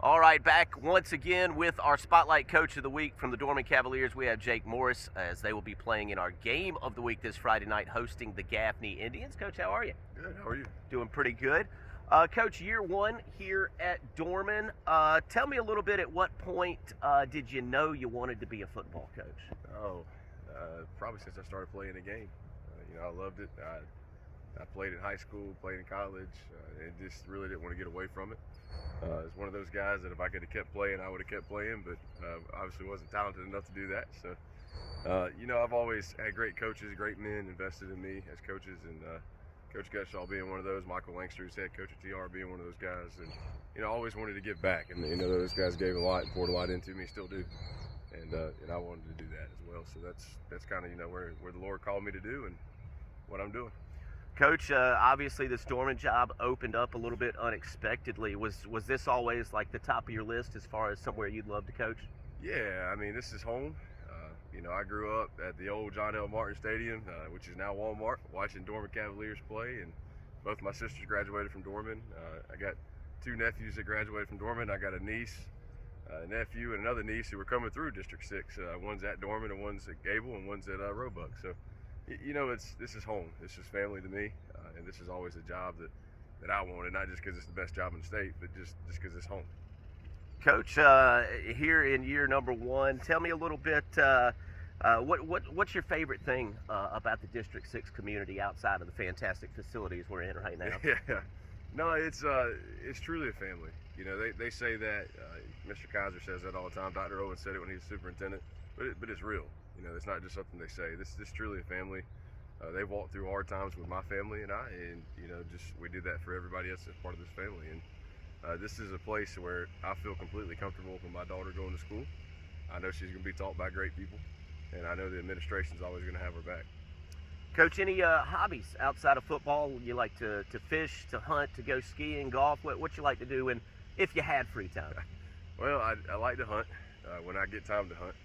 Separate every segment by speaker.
Speaker 1: All right, back once again with our Spotlight Coach of the Week from the Dorman Cavaliers. We have Jake Morris, as they will be playing in our Game of the Week this Friday night, hosting the Gaffney Indians. Coach, how are you?
Speaker 2: Good. How are you?
Speaker 1: Doing pretty good. Coach, year one here at Dorman. Tell me a little bit, at what point did you know you wanted to be a football coach?
Speaker 2: Probably since I started playing the game. I loved it. I played in high school, played in college, and just really didn't want to get away from it. I was one of those guys that if I could have kept playing, I would have kept playing, but obviously wasn't talented enough to do that. So, I've always had great coaches, great men invested in me as coaches, and Coach Gutschall being one of those, Michael Langster, who's head coach at TR, being one of those guys, and I always wanted to give back, and those guys gave a lot and poured a lot into me, still do, and I wanted to do that as well. So that's kind of where the Lord called me to do and what I'm doing.
Speaker 1: Coach, obviously this Dorman job opened up a little bit unexpectedly. Was this always like the top of your list as far as somewhere you'd love to coach?
Speaker 2: Yeah, I mean, this is home. I grew up at the old John L. Martin Stadium, which is now Walmart, watching Dorman Cavaliers play, and both my sisters graduated from Dorman. I got two nephews that graduated from Dorman. I got a niece, a nephew, and another niece who were coming through District 6. One's at Dorman, and one's at Gable, and one's at Roebuck. So, this is home. This is family to me, and this is always a job that I wanted, not just because it's the best job in the state, but just because it's home.
Speaker 1: Coach, here in year number one, tell me a little bit, what's your favorite thing about the District 6 community outside of the fantastic facilities we're in right now?
Speaker 2: Yeah, no, it's truly a family. They say that, Mr. Kaiser says that all the time. Dr. Owen said it when he was superintendent, but it's real. It's not just something they say. This is truly a family. They've walked through hard times with my family and I, and we do that for everybody else that's part of this family. And this is a place where I feel completely comfortable with my daughter going to school. I know she's going to be taught by great people, and I know the administration's always going to have her back.
Speaker 1: Coach, any hobbies outside of football? You like to fish, to hunt, to go skiing, golf? What you like to do, and if you had free time?
Speaker 2: Well, I like to hunt when I get time to hunt.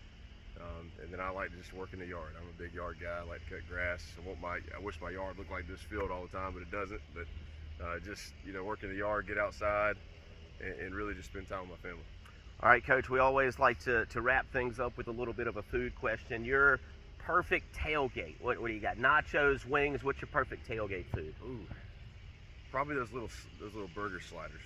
Speaker 2: And then I like to just work in the yard. I'm a big yard guy. I like to cut grass. I wish my yard looked like this field all the time, but it doesn't. But just work in the yard, get outside, and really just spend time with my family.
Speaker 1: All right, Coach, we always like to wrap things up with a little bit of a food question. Your perfect tailgate. What do you got? Nachos, wings? What's your perfect tailgate food?
Speaker 2: Ooh, probably those little burger sliders.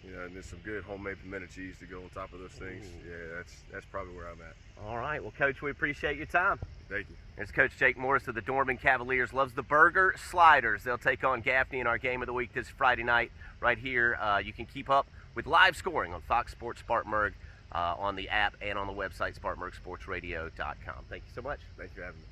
Speaker 2: And there's some good homemade pimento cheese to go on top of those things. Ooh. Yeah, that's probably where I'm at.
Speaker 1: All right. Well, Coach, we appreciate your time.
Speaker 2: Thank you.
Speaker 1: It's Coach Jake Morris of the Dorman Cavaliers. Loves the burger sliders. They'll take on Gaffney in our Game of the Week this Friday night right here. You can keep up with live scoring on Fox Sports Spartanburg on the app and on the website, SpartanburgSportsRadio.com. Thank you so much.
Speaker 2: Thank you for having me.